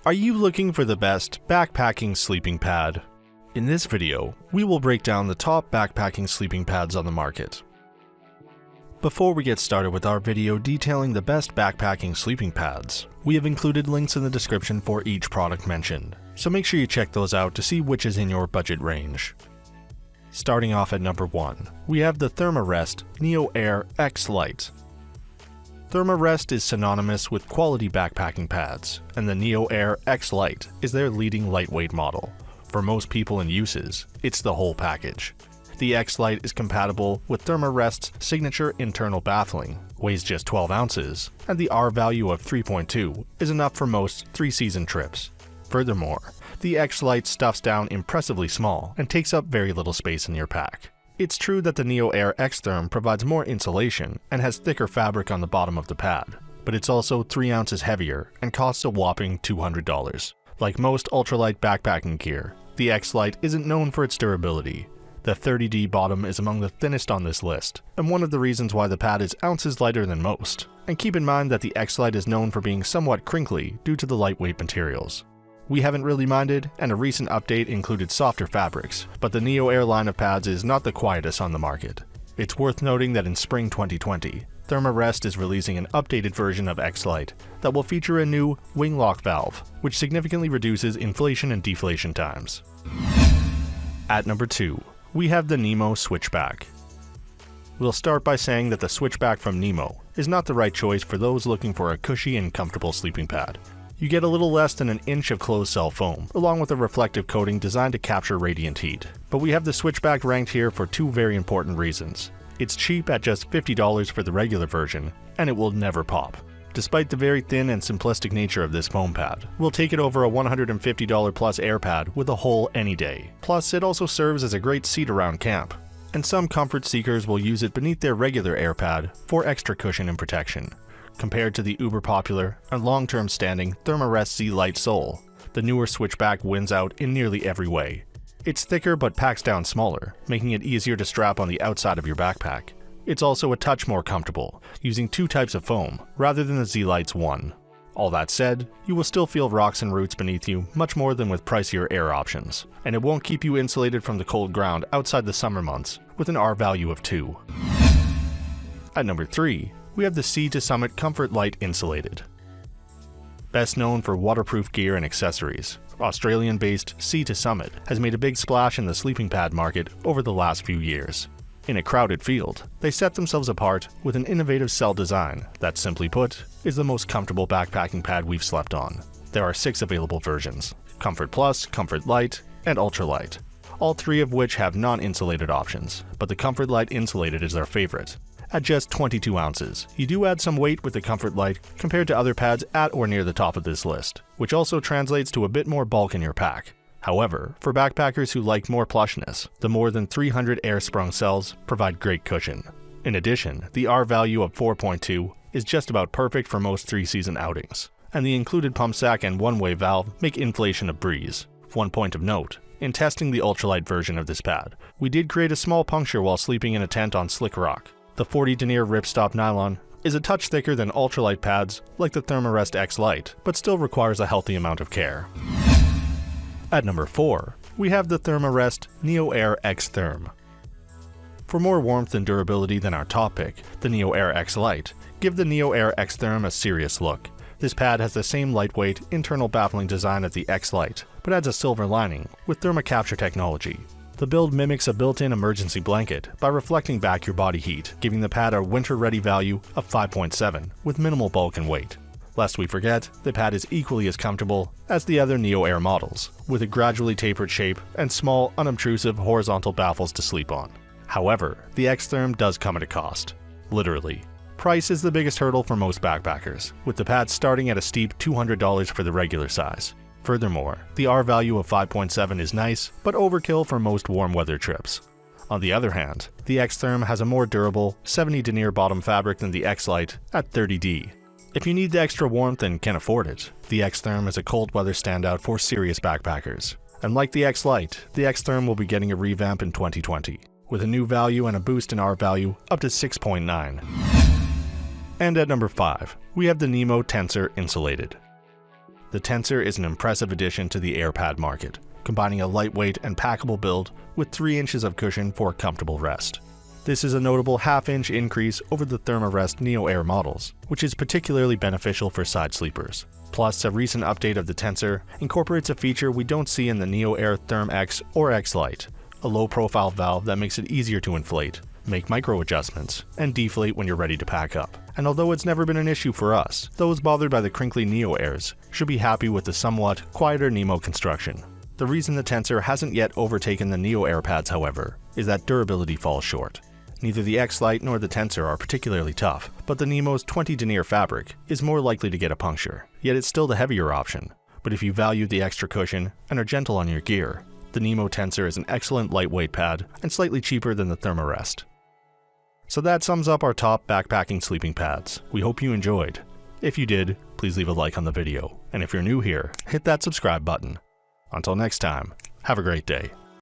Are you looking for the best backpacking sleeping pad? In this video, we will break down the top backpacking sleeping pads on the market. Before we get started with our video detailing the best backpacking sleeping pads, we have included links in the description for each product mentioned, so make sure you check those out to see which is in your budget range. Starting off at number 1, we have the Therm-a-Rest NeoAir XLite. Therm-a-Rest is synonymous with quality backpacking pads, and the NeoAir XLite is their leading lightweight model. For most people and uses, it's the whole package. The XLite is compatible with Therm-a-Rest's signature internal baffling, weighs just 12 ounces, and the R value of 3.2 is enough for most 3-season trips. Furthermore, the XLite stuffs down impressively small and takes up very little space in your pack. It's true that the NeoAir XTherm provides more insulation and has thicker fabric on the bottom of the pad, but it's also 3 ounces heavier and costs a whopping $200. Like most ultralight backpacking gear, the XLite isn't known for its durability. The 30D bottom is among the thinnest on this list, and one of the reasons why the pad is ounces lighter than most. And keep in mind that the XLite is known for being somewhat crinkly due to the lightweight materials. We haven't really minded, and a recent update included softer fabrics, but the NeoAir line of pads is not the quietest on the market. It's worth noting that in spring 2020, Therm-a-Rest is releasing an updated version of XLite that will feature a new wing lock valve, which significantly reduces inflation and deflation times. At number 2, we have the Nemo Switchback. We'll start by saying that the Switchback from Nemo is not the right choice for those looking for a cushy and comfortable sleeping pad. You get a little less than an inch of closed cell foam, along with a reflective coating designed to capture radiant heat. But we have the Switchback ranked here for 2 very important reasons. It's cheap at just $50 for the regular version, and it will never pop. Despite the very thin and simplistic nature of this foam pad, we'll take it over a $150 plus air pad with a hole any day. Plus, it also serves as a great seat around camp. And some comfort seekers will use it beneath their regular air pad for extra cushion and protection. Compared to the uber popular and long-term standing Therm-a-Rest XLite sole, the newer Switchback wins out in nearly every way. It's thicker but packs down smaller, making it easier to strap on the outside of your backpack. It's also a touch more comfortable, using 2 types of foam rather than the XLite's one. All that said, you will still feel rocks and roots beneath you much more than with pricier air options, and it won't keep you insulated from the cold ground outside the summer months with an R value of 2. At number 3, we have the Sea to Summit Comfort Light Insulated. Best known for waterproof gear and accessories, Australian-based Sea to Summit has made a big splash in the sleeping pad market over the last few years. In a crowded field, they set themselves apart with an innovative cell design that, simply put, is the most comfortable backpacking pad we've slept on. There are 6 available versions: Comfort Plus, Comfort Light, and Ultralight, all 3 of which have non-insulated options, but the Comfort Light Insulated is our favorite. At just 22 ounces, you do add some weight with the Comfort Light compared to other pads at or near the top of this list, which also translates to a bit more bulk in your pack. However, for backpackers who like more plushness, the more than 300 air-sprung cells provide great cushion. In addition, the R value of 4.2 is just about perfect for most 3-season outings, and the included pump sack and one-way valve make inflation a breeze. One point of note: in testing the ultralight version of this pad, we did create a small puncture while sleeping in a tent on slick rock. The 40 denier ripstop nylon is a touch thicker than ultralight pads like the Therm-a-Rest XLite, but still requires a healthy amount of care. At number 4, we have the Therm-a-Rest NeoAir XTherm. For more warmth and durability than our top pick, the NeoAir XLite, give the NeoAir XTherm a serious look. This pad has the same lightweight, internal baffling design as the XLite, but adds a silver lining with thermocapture technology. The build mimics a built-in emergency blanket by reflecting back your body heat, giving the pad a winter-ready value of 5.7 with minimal bulk and weight. Lest we forget, the pad is equally as comfortable as the other NeoAir models, with a gradually tapered shape and small, unobtrusive horizontal baffles to sleep on. However, the XTherm does come at a cost. Literally. Price is the biggest hurdle for most backpackers, with the pad starting at a steep $200 for the regular size. Furthermore, the R value of 5.7 is nice, but overkill for most warm weather trips. On the other hand, the XTherm has a more durable, 70 denier bottom fabric than the XLite at 30D. If you need the extra warmth and can afford it, the XTherm is a cold weather standout for serious backpackers. And like the XLite, the XTherm will be getting a revamp in 2020, with a new value and a boost in R value up to 6.9. And at number 5, we have the Nemo Tensor Insulated. The Tensor is an impressive addition to the AirPad market, combining a lightweight and packable build with 3 inches of cushion for comfortable rest. This is a notable half-inch increase over the Therm-a-Rest NeoAir models, which is particularly beneficial for side sleepers. Plus, a recent update of the Tensor incorporates a feature we don't see in the NeoAir Therm X or XLite, a low-profile valve that makes it easier to inflate, make micro adjustments, and deflate when you're ready to pack up. And although it's never been an issue for us, those bothered by the crinkly NeoAirs should be happy with the somewhat quieter Nemo construction. The reason the Tensor hasn't yet overtaken the NeoAir pads, however, is that durability falls short. Neither the XLite nor the Tensor are particularly tough, but the Nemo's 20 denier fabric is more likely to get a puncture, yet it's still the heavier option. But if you value the extra cushion and are gentle on your gear, the Nemo Tensor is an excellent lightweight pad and slightly cheaper than the Therm-a-Rest. So that sums up our top backpacking sleeping pads. We hope you enjoyed. If you did, please leave a like on the video, and if you're new here, hit that subscribe button. Until next time, have a great day.